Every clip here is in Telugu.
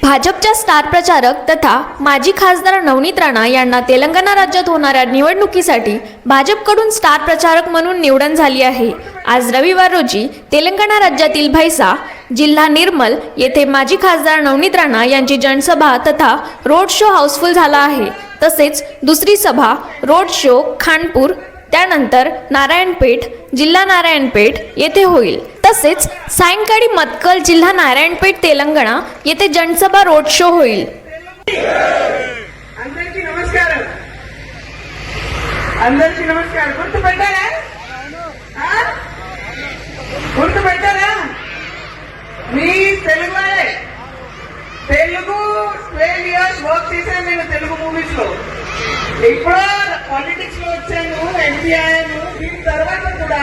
भाजपच्या स्टार प्रचारक तथा माजी खासदार नवनीत राणा यांना तेलंगणा राज्यात होणाऱ्या निवडणुकीसाठी भाजपकडून स्टार प्रचारक म्हणून निवडून झाली आहे। आज रविवार रोजी तेलंगणा राज्यातील भैसा जिल्हा निर्मल येथे माजी खासदार नवनीत राणा यांची जनसभा तथा रोड शो हाऊसफुल झाला आहे। तसेच दुसरी सभा रोड शो खानपूर त्यानंतर नारायणपेठ जिल्हा नारायणपेठ येथे होईल। तसेच सायंकाळी मत्कल जिल्हा नारायणपेठ तेलंगणा येथे जनसभा रोड शो होईल। అందరికీ నమస్కారం గుర్తుపెట్టారా గుర్తుపెట్టారా మీ తెలుగు వాళ్ళే తెలుగు 12 years వర్క్ చేశాను నేను తెలుగు మూవీస్ లో ఇప్పుడు పాలిటిక్స్ లో వచ్చాను ఎంపీ అయ్యాను దీని తర్వాత కూడా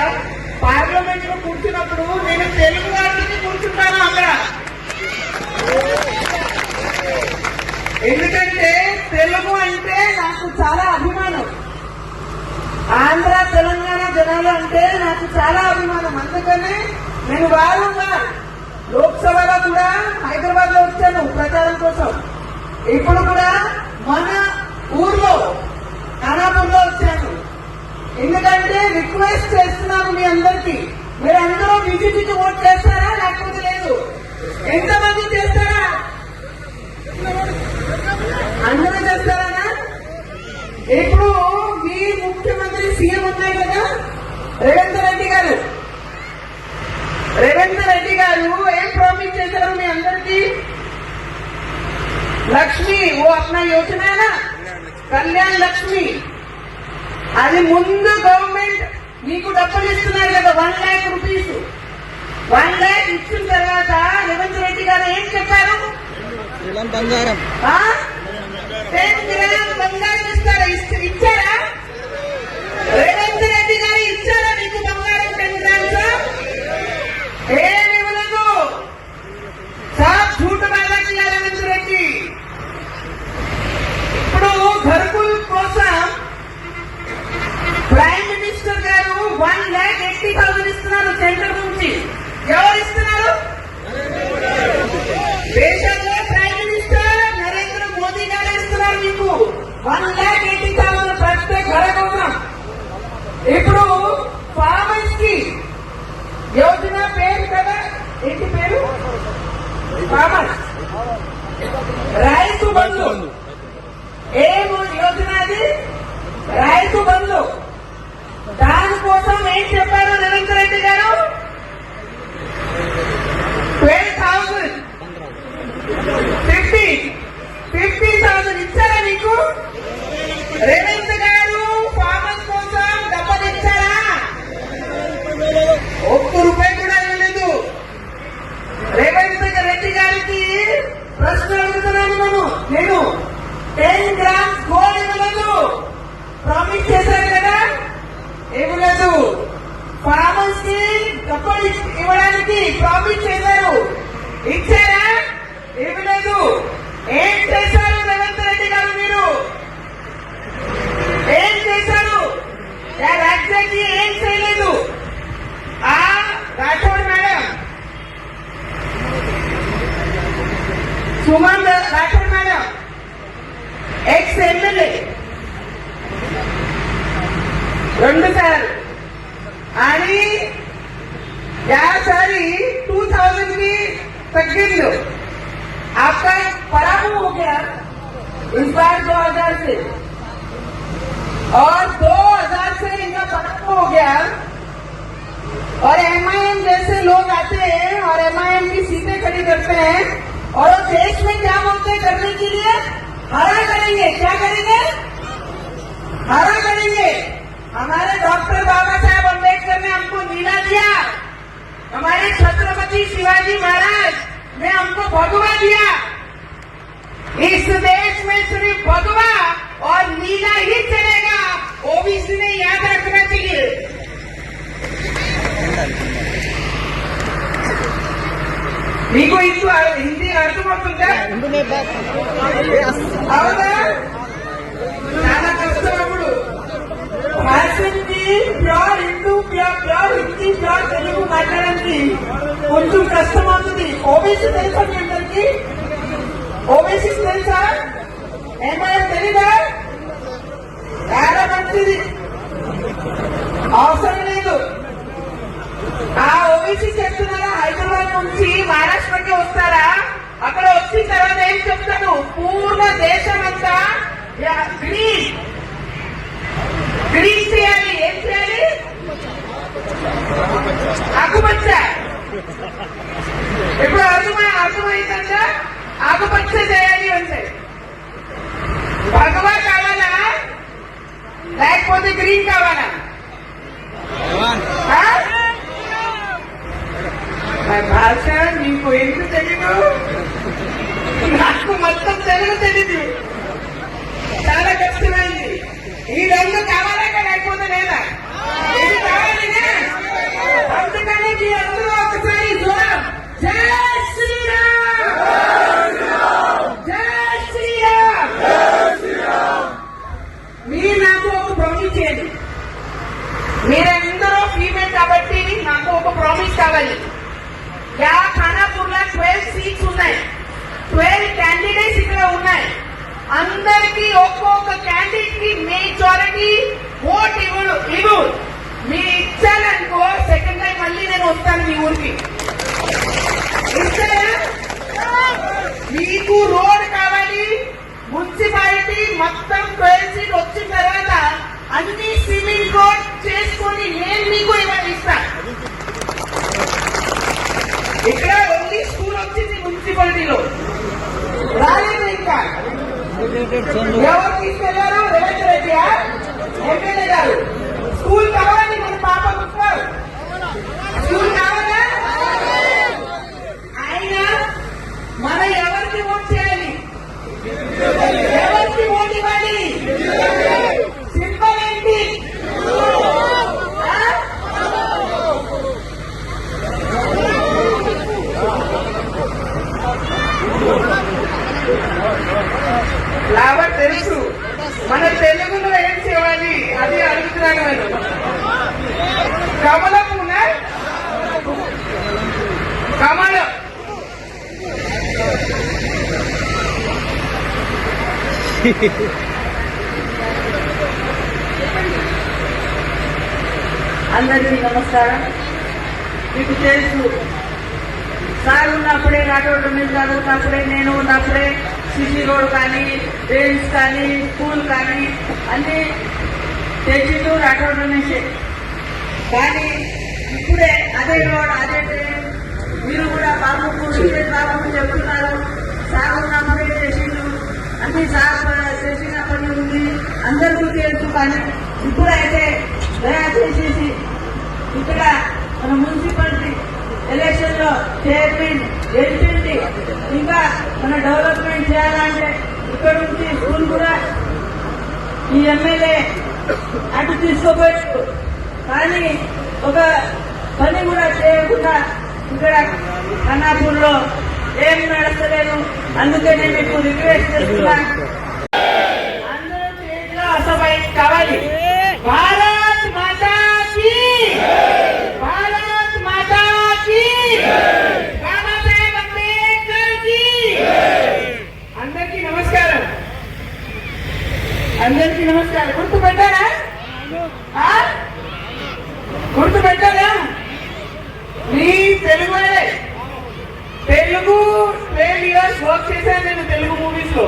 పార్లమెంట్ లో కూర్చున్నప్పుడు నేను తెలుగు వాళ్ళకి కూర్చుంటాను అక్కడ ఎందుకంటే తెలుగు అంటే నాకు చాలా అభిమానం ఆంధ్ర తెలంగాణ జనాలు అంటే నాకు చాలా అభిమానం అందుకనే నేను వారంగా లోక్సభలో కూడా హైదరాబాద్ లో వచ్చాను ప్రచారం కోసం ఇప్పుడు కూడా మన ఊర్లో ఖానాపూర్లో వచ్చాను ఎందుకంటే రిక్వెస్ట్ చేస్తున్నాను మీ అందరికీ మీరు అందరూ బీజేపీకి ఓట్ చేస్తారా లేకపోతే లేదు ఎంతమంది చేస్తారా అందరూ చేస్తారా ఇప్పుడు మీ ముఖ్యమంత్రి సీఎం ఉన్నాయి కదా రేవంత్ రెడ్డి గారు ఏం ప్రామిస్ చేశారు మీ అందరికీ లక్ష్మి ఓ అప్నా యోజన కళ్యాణ్ లక్ష్మి అది ముందు గవర్నమెంట్ మీకు డబ్బులు ఇస్తున్నారు కదా 1 lakh రూపీస్ 1 lakh ఇచ్చిన తర్వాత రేవంత్ రెడ్డి గారు ఏం చెప్పారు 10 గ్రామ్ బంగారం ఇచ్చారా రేవంత్ రెడ్డి గారు ఇచ్చారా మీకు బంగారం 10 గ్రామ్స్ ఏమి ఇవ్వలేదు సాబ్ झूठ బాగా చేయాలి రేవంత్ రెడ్డి ఇప్పుడు ఘర్కుల్ కోసం ప్రైమ్ మినిస్టర్ గారు 1,80,000 ఇస్తున్నారు సెంటర్ నుంచి ఎవరు ఇస్తున్నారు దేశంలో ప్రైమ్ మినిస్టర్ నరేంద్ర మోదీ గారు ఇస్తున్నారు మీకు 1,80,000 ప్రతి ఘర కోసం ఇప్పుడు ఫార్మర్స్ కి యోజన పేరు కదా ఏంటి పేరు ఫార్మర్స్ రైతు బంధు ఏం యోజన అది రైతు బంధు దానికోసం ఏం చెప్పారు రేవంత్ రెడ్డి గారు 12,000 50,000 ఇచ్చారా మీకు రేవంత్ గారు ఫార్మర్స్ కోసం డబ్బులు ఇచ్చారా ₹1 కూడా ఇవ్వలేదు రేవంత్ రెడ్డి గారికి ప్రశ్న అడుగుతున్నాను నేను 10 గ్రామ్స్ గోల్డ్ ఇవ్వలేదు ప్రామిస్ చేశారు కదా ఇవ్వలేదు ఫార్మర్స్ కి డబ్బులు ఇవ్వడానికి ప్రామిస్ చేశారు ఇచ్చారా ఇవ్వలేదు ఏం చేశారు రేవంత్ రెడ్డి గారు మీరు ఏం చేశారు ఎగ్జాక్ట్లీ ఏం చేయలేదు ఆ Rathod madam Suman Rathod madam ex MLA 2 साल आणि यासारी 2000 की तकलीफ आपका पराभव हो गया इस बार 2000 से और 2000 से इनका पराभव हो गया और एमआईएम जैसे लोग आते हैं और एमआईएम की सीटें खड़ी करते हैं और वो देश में क्या बोलते करने के लिए हरा करेंगे क्या करेंगे हरा करेंगे हमारे डॉक्टर बाबा साहब अम्बेडकर ने हमको नीला दिया हमारे छत्रपति शिवाजी महाराज ने हमको भगवा दिया इस देश में सिर्फ भगवा और नीला ही चलेगा ओबीसी ने याद रखना चाहिए మీకు ఇందు హిందీ అర్థమవుతుందా అవునా చాలా కష్టం అప్పుడు భాషకి pure Hindu pure Hindi pure Telugu మాట్లాడడానికి కొంచెం కష్టం అవుతుంది ఓబీసీ తెలుసా మీ అందరికీ ఓబీసీ తెలుసా? ఎంఐఎం తెలీదా? చాలా మంచిది, అవసరం లేదు. ఆ ఓబీసీ చెప్తున్నారా హైదరాబాద్ నుంచి మహారాష్ట్రకి వస్తారా? అక్కడ వచ్చిన తర్వాత ఏం చెప్తాను, పూర్ణ దేశం అంతా గ్రీన్ గ్రీన్ చేయాలి. ఏం చేయాలి? ఆకుపచ్చ. ఇప్పుడు అర్థమైందా? ఆకుపచ్చ చేయాలి అంటే భగవా కావాలా లేకపోతే గ్రీన్ కావాలా? భాష నీకు ఎందుకు తెలీదు? నాకు మొత్తం తెలుగు తెలీదు, చాలా కష్టమైంది. ఈ రంగు కావాలా లేకపోతే లేదా? ఇది కావాలిగా. అందుకని మీ అందరూ ఒకసారి జోరం జై శ్రీరామ్, జై శ్రీరామ్. మీరు నాకు ఒక ప్రామిస్ చేయండి. మీరందరూ ఫీమేల్ కాబట్టి నాకు ఒక ప్రామిస్ కావాలి. యా ఖానాపూర్ లో 12 సీట్స్ ఉన్నాయి, 12 క్యాండిడేట్స్ ఇక్కడ ఉన్నాయి. అందరికీ ఒక్కొక్క క్యాండిడేట్ కి మెజారిటీ ఓట్ ఇవ్వు. మీరు ఇచ్చారనుకో సెకండ్ టైం మళ్ళీ నేను వస్తాను మీ ఊరికి. ఇస్తారా? మీకు రోడ్ కావాలి, మున్సిపాలిటీ మొత్తం 12 సీట్ వచ్చిన తర్వాత అన్ని సిమెంట్ రోడ్ చేసుకొని నేను మీకు ఇస్తాను. ఇక్కడ ఓన్లీ స్కూల్ వచ్చింది మున్సిపాలిటీలో, రాలేదు ఇంకా. ఎవరు తీసుకెళ్లారు? రేవంత్ రెడ్డి ఎమ్మెల్యే గారు. స్కూల్ కావాలి మన పాపకు, స్కూల్ కావాలా? ఆయన మన ఎవరికి ఓట్ చేయాలి, ఎవరికి ఓట్ ఇవ్వాలి? సింపుల్ ఏంటి? లాభం తెలుసు, మన తెలుగులో ఏం చేయాలి అది అడుగుతున్నాను నేను. కమలమున కమలం అందరికీ నమస్కారం. మీకు తెలుసు, సార్ ఉన్నప్పుడే రాటోడ్ మీద చదువుతున్నప్పుడే నేను ఉన్నప్పుడే సిసి రోడ్ కానీ డ్రైన్స్ కానీ స్కూల్ కానీ అన్ని తెచ్చిండు రాటోడ్ నుంచి. కానీ ఇప్పుడే అదే రోడ్ అదే ట్రైన్ మీరు కూడా బాబుకు బాబుకు చెప్తున్నారు. సార్ ఉన్నప్పుడే చేసిండు, అన్ని సార్ చేసిన పని ఉంది అందరికీ తెలుసు. కానీ ఇప్పుడైతే దయచేసి ఇక్కడ మన మున్సిపాలిటీ ఎలక్షన్ లో చైర్మన్ గెలిచింది. ఇంకా మన డెవలప్మెంట్ చేయాలంటే ఇక్కడ నుంచి స్కూల్ కూడా ఈ ఎమ్మెల్యే అటు తీసుకోవచ్చు. కానీ ఒక పని కూడా చేయకుండా ఇక్కడ ఖానాపూర్ లో ఏం నడస్తలేదు. అందుకనే మీకు రిక్వెస్ట్ చేస్తున్నా, అందరూ చేతిలో అసభ్య కావాలి. భారత్ మాతా కీ, భారత్ మాతా కీ, బాబాసాహెబ్ అంబేద్కర్ కీ. అందరికీ నమస్కారం, అందరికీ నమస్కారం. గుర్తుపెట్టారా? గుర్తుపెట్టారా? మీ తెలుగు తెలుగు 12 years వర్క్ చేశాను నేను తెలుగు మూవీస్ లో.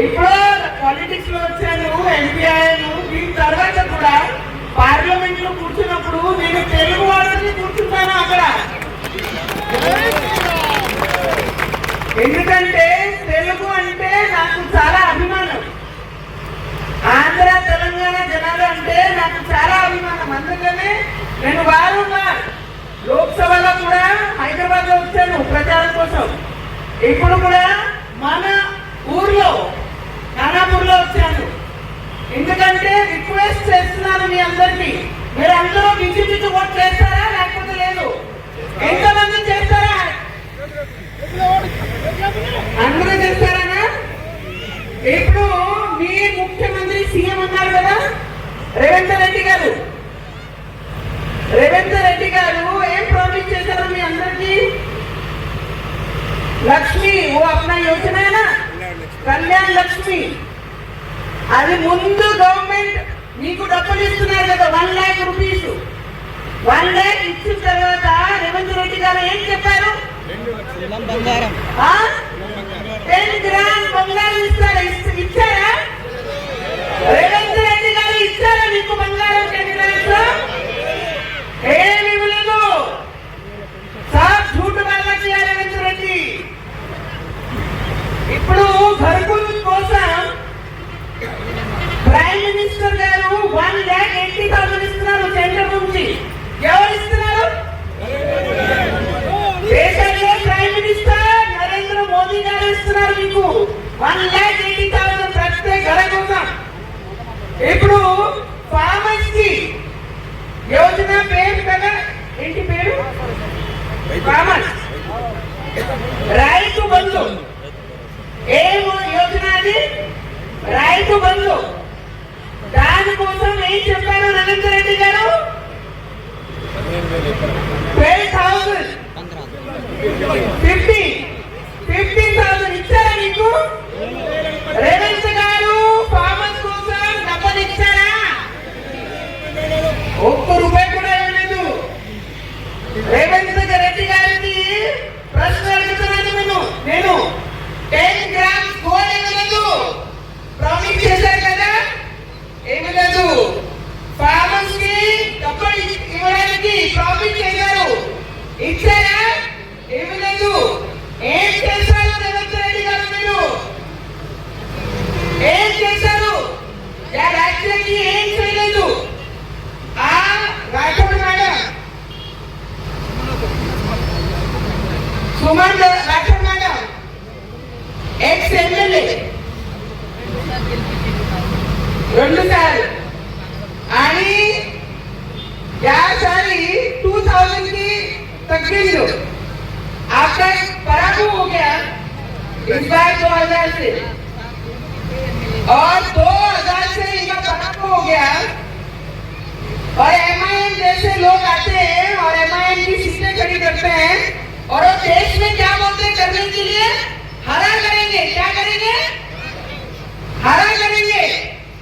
ఇప్పుడు పాలిటిక్స్ లో వచ్చాను, ఎంపీ అయ్యాను. దీని తర్వాత కూడా పార్లమెంట్ లో కూర్చున్నప్పుడు నేను తెలుగు వాళ్ళని కూర్చుంటాను అక్కడ. ఎందుకంటే తెలుగు అంటే నాకు చాలా అభిమానం. ఆంధ్ర తెలంగాణ జనాలు అంటే నాకు చాలా అభిమానం. అందుకనే నేను వారంవారం లోక్సభలో కూడా హైదరాబాద్ లో వచ్చాను ప్రచారం కోసం. ఇప్పుడు కూడా మన ఊర్లో ఖానాపూర్ లో వచ్చాను. ఎందుకంటే రిక్వెస్ట్ చేస్తున్నాను మీ అందరికీ, మీరు అందరూ బీజేపీకి ఓట్ చేస్తారా లేకపోతే లేదు? ఎంతమంది చేస్తారా? అందరూ చేస్తారా? ఇప్పుడు మీ ముఖ్యమంత్రి సీఎం ఉన్నారు కదా రేవంత్ రెడ్డి గారు. రేవంత్ రెడ్డి గారు ఏం ప్రామిస్ చేశారు మీ అందరికీ? లక్ష్మి वो अपना योजना है ना, కళ్యాణ్ లక్ష్మి అది ముందు గవర్నమెంట్ మీకు డబ్బులు ఇస్తున్నారు కదా 1 lakh రూపీస్ 1 lakh ఇచ్చిన తర్వాత రేవంత్ రెడ్డి గారు ఏం చెప్పారు 10 గ్రామ్ బంగారం ఇచ్చారా రేవంత్ రెడ్డి గారు ఇచ్చారా మీకు బంగారం 10 గ్రామ్స్ ఏమి ఇవ్వలేదు సార్ झूठ वाला किया రేవంత్ రెడ్డి ఇప్పుడు ఘర్కుల్ కోసం ప్రైమ్ మినిస్టర్ గారు 1,80,000 ఇస్తున్నారు సెంటర్ నుంచి ఎవరు ఇస్తున్నారు దేశంలో ప్రైమ్ మినిస్టర్ నరేంద్ర మోదీ గారు ఇస్తున్నారు మీకు 1,80,000 ప్రతి గడ కోసం ఇప్పుడు ఫార్మర్స్ కి యోజన పేరు కదా ఏంటి పేరు ఫార్మర్స్ రైతు బంధు ఏమో యోజన అది రైతు బంధు దానికోసం ఏం చెప్పారు నరేంద్ర రెడ్డి గారు 12,000 15,000 ఇచ్చారా మీకు రేవంత్ గారు ఫార్మర్స్ కోసం డబ్బులు ఇచ్చారా ₹1 కూడా ఇవ్వలేదు రేవంత్ రెడ్డి గారికి ప్రశ్న అడుగుతున్నాను నేను 10 గ్రామ్స్ గోల్డ్ ఇవ్వలేదు ప్రామిస్ చేశారు కదా ఏమి లేదు ఫార్మర్స్ కి డబ్బులు ఇవ్వడానికి ప్రామిస్ చేశారు ఇచ్చారా ఏమి లేదు ఏం చేశారు రేవంత్ రెడ్డి గారు మీరు ఏం చేశారు రాజ్యానికి ఏం చేయలేదు ఆ Rathod madam Suman Rathod madam ex MLA 2 సార్లు అని यासारी 2000 की तकरीर आपका पराभव हो गया इस बार 2000 से और 2000 से इनका पराभव हो गया और एमआईएम जैसे लोग आते हैं और एमआईएम की सीटें खड़ी करते हैं और वो देश में क्या बोलते करने के लिए हरा करेंगे क्या करेंगे हरा करेंगे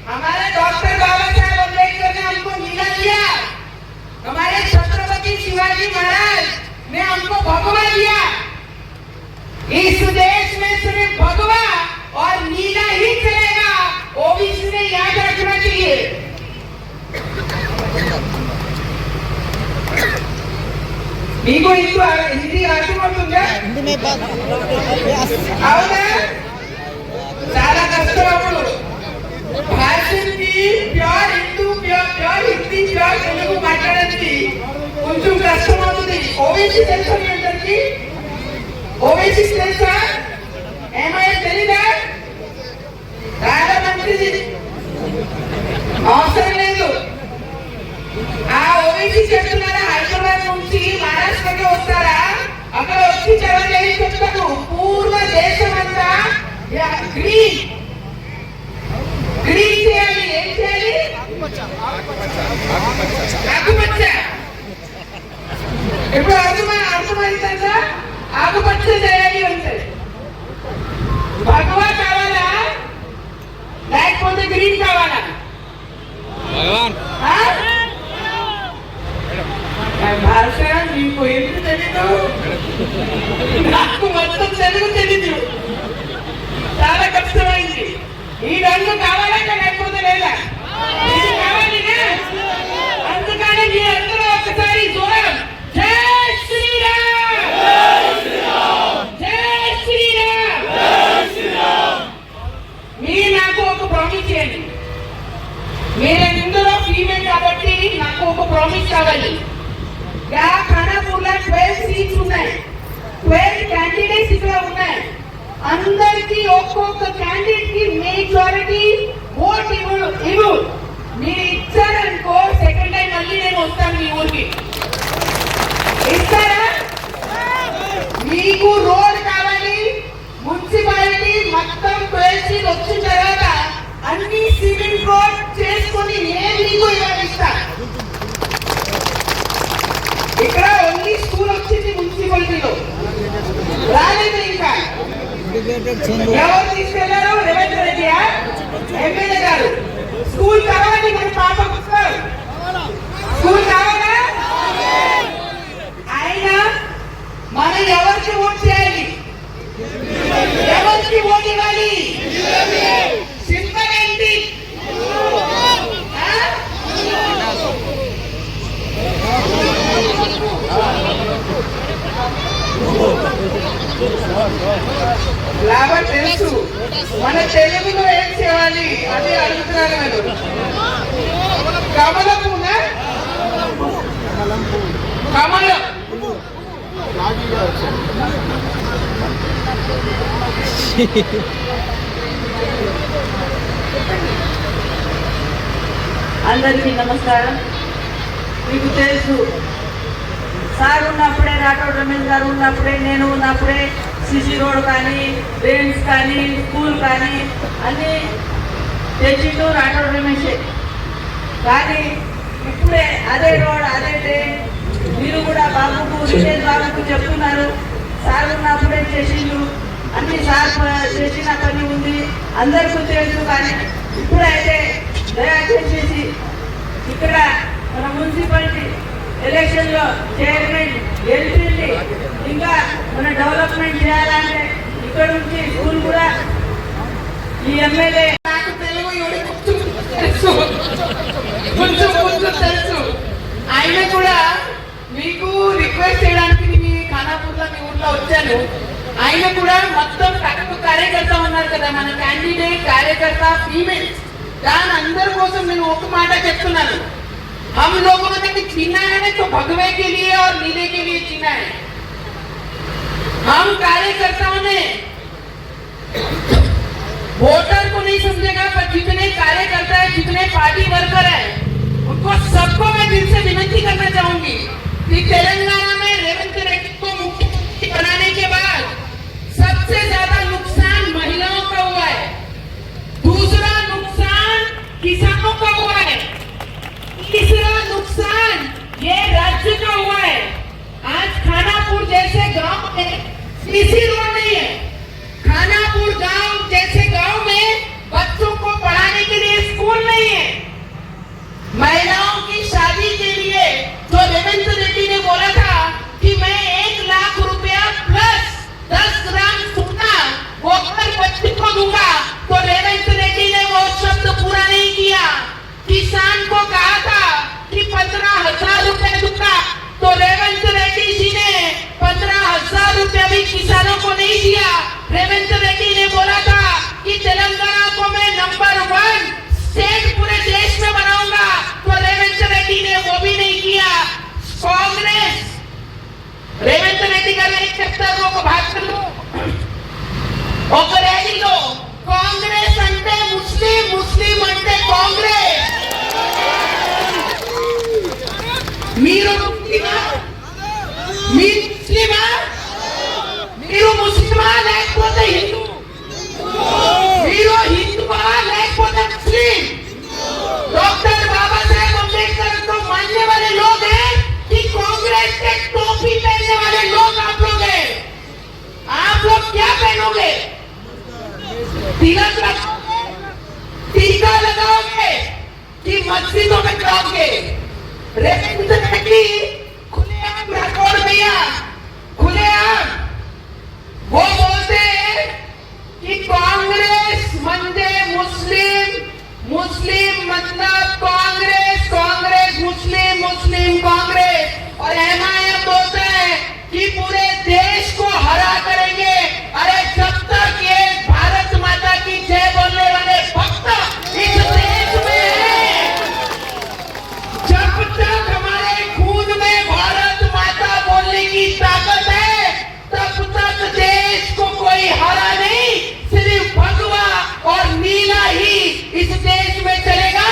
हमारे डॉक्टर बाबा साहेब अम्बेडकर ने हमको नीला दिया हमारे छत्रपति शिवाजी महाराज ने हमको भगवा दिया इस देश में सिर्फ भगवा और नीला ही चलेगा ओबीसी ने याद रखना चाहिए మీకు హిందీ అర్థమవుతుందా అవునా చాలా కష్టం అప్పుడు భాషకి pure Hindu pure Hindi pure Telugu మాట్లాడడానికి కొంచెం కష్టం అవుతుంది ఓబీసీ తెలుసా మీ అందరికి ఓబీసీ తెలుసా ఏమైనా తెలీదా చాలా మంచిది అవసరం లేదు ఆ ఓబీసీ చెప్తున్నారా హైదరాబాద్ నుంచి మహారాష్ట్రకి వస్తారా అక్కడ వచ్చి తర్వాత ఏం చెప్తాను పూర్వ దేశం అంతా గ్రీన్ గ్రీన్ చేయాలి ఏం చేయాలి ఆకుపచ్చ ఇప్పుడు అర్థమైందా ఆకుపచ్చ చేయాలి అంటారు భగవా కావాలా లేకపోతే గ్రీన్ కావాలా భగవాన్ భాష నీకు ఎందుకు తెలీదు నాకు మొత్తం తెలుగు తెలీదు చాలా కష్టమైంది ఈ రంగు కావాలా లేకపోతే లేదా ఇది కావాలిగా అందుకని మీ అందరూ ఒకసారి దూరం జై శ్రీరామ్ జై శ్రీరామ్ మీరు నాకు ఒక ప్రామిస్ చేయండి మీరందరూ ఫీమేల్ కాబట్టి నాకు ఒక ప్రామిస్ కావాలి ఖానాపూర్లో 12 సీట్స్ ఉన్నాయి 12 క్యాండిడేట్స్ ఇక్కడ ఉన్నాయి అందరికి ఒక్కొక్క క్యాండిడేట్ కి మెజారిటీ ఓట్ ఇవ్వు మీరు ఇచ్చారనుకో సెకండ్ టైం మళ్ళీ నేను వస్తాను మీ ఊరికి ఇస్తారా మీకు రోడ్ కావాలి మున్సిపాలిటీ మొత్తం 12 సీట్ వచ్చిన తర్వాత అన్ని సివిల్ రోడ్ చేసుకుని నేను మీకు ఇస్తా ఇక్కడ ఓన్లీ స్కూల్ వచ్చింది మున్సిపాలిటీలో రాలేదు ఇంకా ఎవరు తీసుకెళ్లారు? రేవంత్ రెడ్డి ఎమ్మెల్యే గారు. స్కూల్ కావాలి మన పాపకు, స్కూల్ కావాలా? ఆయన మనం ఎవరికి ఓట్ చేయాలి, ఎవరికి ఓట్ ఇవ్వాలి? సింపుల్ ఏంటి? లాభం తెలుసు, మన తెలుగులో ఏం చేయాలి అదే అడుగుతున్నాను నేను. కమలపునా? కమలం అందరికీ నమస్కారం. మీకు తెలుసు, సార్ ఉన్నప్పుడే, రాఠోడ్ రమేష్ గారు ఉన్నప్పుడే, నేను ఉన్నప్పుడే సిసి రోడ్ కానీ, డ్రైన్స్ కానీ, స్కూల్ కానీ అన్నీ తెచ్చిండు రాఠోడ్ రమేషే. కానీ ఇప్పుడే అదే రోడ్, అదే డ్రైన్ మీరు కూడా బాబుకు, విజయ్ బాబుకు చెప్తున్నారు. సార్ ఉన్నప్పుడే చేసిండు, అన్ని సార్ చేసిన పని ఉంది అందరికీ తెలుసు. కానీ ఇప్పుడైతే దయచేసి ఇక్కడ మన మున్సిపాలిటీ ఎలక్షన్ లో చైర్మన్ గెలిచింది, ఇంకా మన డెవలప్మెంట్ చేయాలంటే ఇక్కడ నుంచి స్కూల్ కూడా ఈ ఎమ్మెల్యే. నాకు తెలుగు తెలుసు, కొంచెం కొంచెం తెలుసు. ఆయన కూడా మీకు రిక్వెస్ట్ చేయడానికి మీ ఖానాపూర్లో మీ ఊర్లో వచ్చాను. ఆయన కూడా మొత్తం కార్యకర్త ఉన్నారు కదా, మన క్యాండిడేట్ కార్యకర్త ఫీమేల్స్, దాని అందరి కోసం నేను ఒక మాట చెప్తున్నాను. हम लोगों ने चीना है तो भगवे के लिए और नीले के लिए चीना है. हम कार्यकर्ताओं ने वोटर को नहीं समझेगा, पर जितने कार्यकर्ता है, जितने पार्टी वर्कर है, उनको सबको मैं दिल से विनती करना चाहूंगी कि तेलंगाना में रेवंत रेड्डी को मुख्यमंत्री बनाने के बाद सबसे ज्यादा नुकसान महिलाओं का हुआ है, दूसरा नुकसान किसानों का हुआ है, तीसरा नुकसान ये राज्य का हुआ है. आज खानापुर जैसे गांव में सीसी रोड नहीं है, खानापुर गांव जैसे गांव में बच्चों को पढ़ाने के लिए स्कूल नहीं है. महिलाओं की शादी के लिए जो रेवंत रेड्डी ने बोला था कि मैं 1 लाख रुपया प्लस 10 ग्राम सोना वो हर बच्चे को दूंगा, तो रेवंत रेड्डी ने वो शब्द पूरा नहीं किया. किसान को कहा था कि 15,000 रुपए दूंगा, तो रेवंत रेड्डी जी ने 15,000 रुपया भी किसानों को नहीं दिया. रेवंत रेड्डी ने बोला था कि तेलंगाना को मैं नंबर 1 स्टेट पूरे देश में बनाऊंगा, तो रेवंत रेड्डी ने वो भी नहीं किया. कांग्रेस रेवंत रेड्डी का एक चैप्टर को भाषण लो, ఒక ర్యాలీలో కాంగ్రెస్ అంటే ముస్లిం, ముస్లిం అంటే కాంగ్రెస్. మీరు ముస్లిమా? మీరు ముస్లిమా? మీరు ముస్లిమా లేకపోతే హిందూ? మీరు హిందువా లేకపోతే मुस्लिम? डॉक्टर बाबा साहेब अम्बेडकर को मानने वाले लोग हैं कि कांग्रेस के टोपी पहनने वाले लोग आप लोग हैं? आप लोग क्या पहनोगे? तिलक लगाओगे, टीका लगाओगे कि मस्जिदों में जाओगे? रेवंत रेड्डी खुलेआम राठौड़ भैया खुलेआम वो बोलते हैं कि कांग्रेस म्हणजे मुस्लिम, मुस्लिम मतलब कांग्रेस, कांग्रेस मुस्लिम, मुस्लिम कांग्रेस. और एमआईएम बोलता है कि पूरे देश को हरा करेंगे. अरे जब तक ये भारत माता की जय बोलने वाले भक्त इस देश में हैं, जब तक हमारे खून में भारत माता बोलने की ताकत है, तब तक देश को कोई हरा नहीं. सिर्फ भगवा और नीला ही इस देश में चलेगा.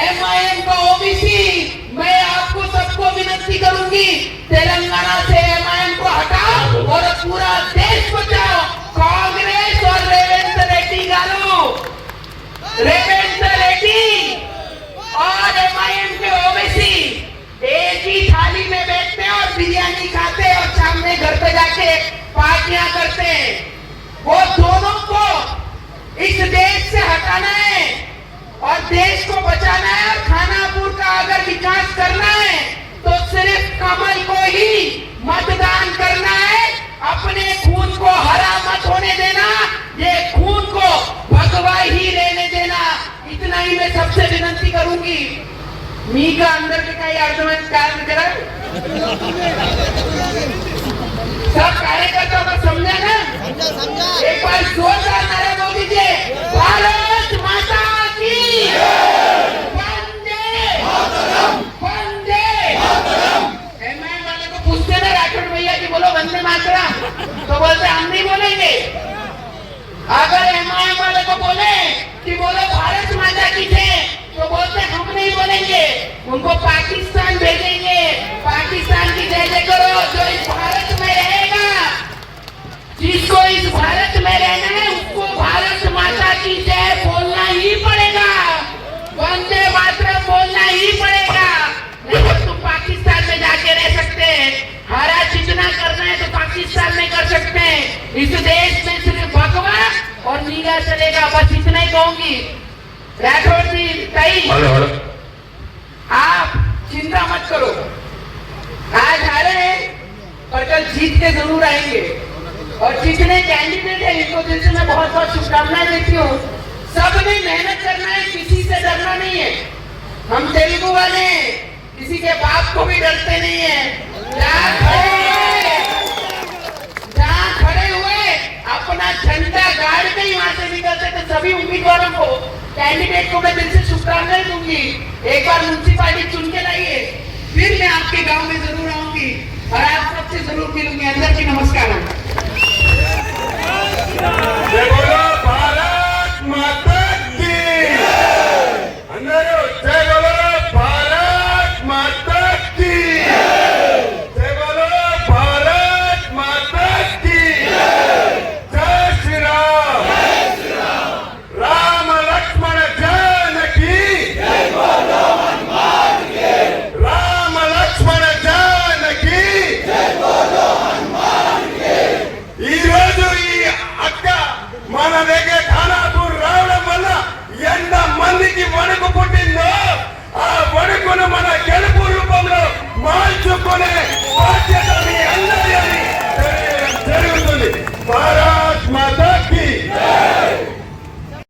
एमआईएम का ओबीसी, मैं आपको सबको विनती करूंगी, तेलंगाना से एमआईएम को हटाओ और पूरा देश बचाओ. कांग्रेस और रेवंत रेड्डी गारू, रेवंत रेड्डी और एमआईएम के ओबीसी एक ही थाली में बैठते हैं और बिरयानी खाते हैं और शाम में घर पे जाके पार्टियां करते हैं. वो दोनों को इस देश से हटाना है और देश को बचाना है। और खानापुर का अगर विकास करना है तो सिर्फ कमल को ही मतदान करना है। अपने खून को हरा मत होने देना, ये खून को भगवा ही रहने देना। इतना ही मैं सबसे विनंती करूंगी। मी का अंदर के काही अर्थमत कार्य करा सब कार्यकर्ताओं को समझा ना। एक बार जोरदार नारा बोल दीजिए, भारत माता की वंदे वंदे। एमआईएम वाले को पूछते ना राठौड़ भैया कि बोलो वंदे मातरम, तो बोलते हम नहीं बोलेंगे। अगर एमआईएम वाले को बोले कि बोलो भारत माता की जय, तो बोलते हम नहीं बोलेंगे, उनको पाकिस्तान भेजेंगे। पाकिस्तान की जय जय करो। जो इस भारत में रहेगा, जिसको इस भारत में रहना है, उसको भारत माता की जय बोलना ही पड़ेगा, वंदे मातरम बोलना ही पड़ेगा। नहीं तो तुम पाकिस्तान में जाके रह सकते हैं, हरा जितना करना है तो पाकिस्तान में कर सकते हैं। इस देश में सिर्फ भगवा और नीला चलेगा, बस इतना ही कहूंगी। राठौर जी कई आप चिंता मत करो, आज हारे हैं पर कल जीत के जरूर आएंगे। और जितने कैंडिडेट हैं इनको दिल से मैं बहुत बहुत शुभकामनाएं देती हूँ। सबने मेहनत करना है, किसी से डरना नहीं है। हम तेलुगु वाले किसी के बाप को भी डरते नहीं है। जहाँ खड़े हुए अपना झंडा गाड़ के ही वहां से निकलते। तो सभी उम्मीदवारों को, कैंडिडेट को मैं दिल से शुभकामनाएं दूंगी। एक बार म्युनिसिपालिटी चुन के लाइए, फिर मैं आपके गांव में जरूर आऊंगी और आप सबसे जरूर मिलूंगी। अंदर की नमस्कार। जय बोलो।